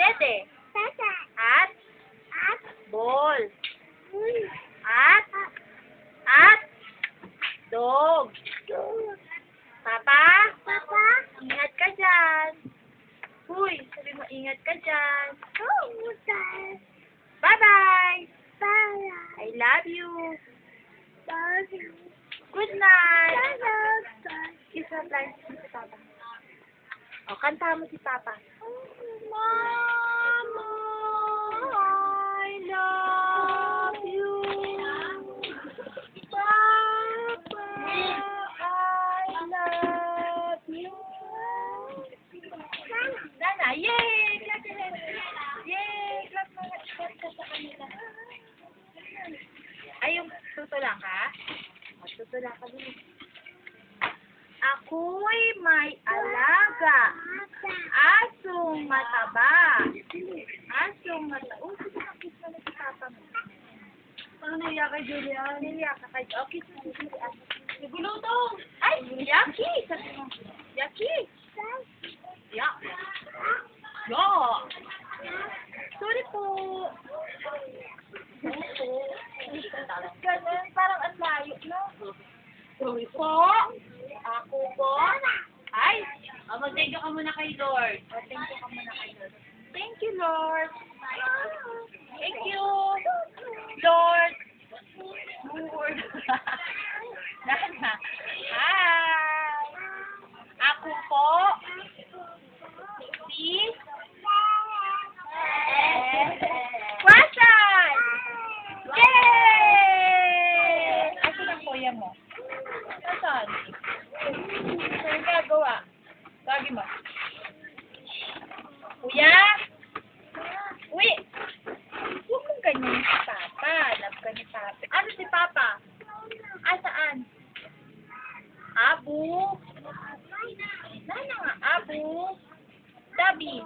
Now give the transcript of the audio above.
Dede. At? Ball. At? Dog. Papa? Ingat ka dyan. Uy, sabi mo ingat ka dyan. Bye-bye. I love you. Good night. Kiss na tayo si Papa. O, kanta mo si Papa. Mama, I love you. Papa, I love you. Nana, yay! Clap your hands. Yay! Clap ka sa kanila. Ay, yung tutula ka? O, tutula ka din. Ako'y may alaga. Asong mataba. Asong mataba. Oh, sige na, kiss na si Papa mo. Parang naiyak kay Julian. Naiyak ka kay Julian. Oh, kiss na si Julian. Naguluto. Ay, yaki. Sabi mo. Yaki. Yak. Yak. Sorry po. Ganun, parang ang layo, no? Sorry po. Ako po. Ay, mag-thank you ka muna kay Lord. Thank you ka muna kay Lord. Thank you, Lord. Thank you, Lord. Lord. Nana. Hi. Ako po. Si Wasan! Yay! Asan ang kuya mo? Asan? Saan gagawa? Lagi mo. Kuya? Uy! Huwag mong ganyan si Papa. Love ka ni Papa. Ano si Papa? Ah, saan? Abu? Nana nga, Abu? Dabi?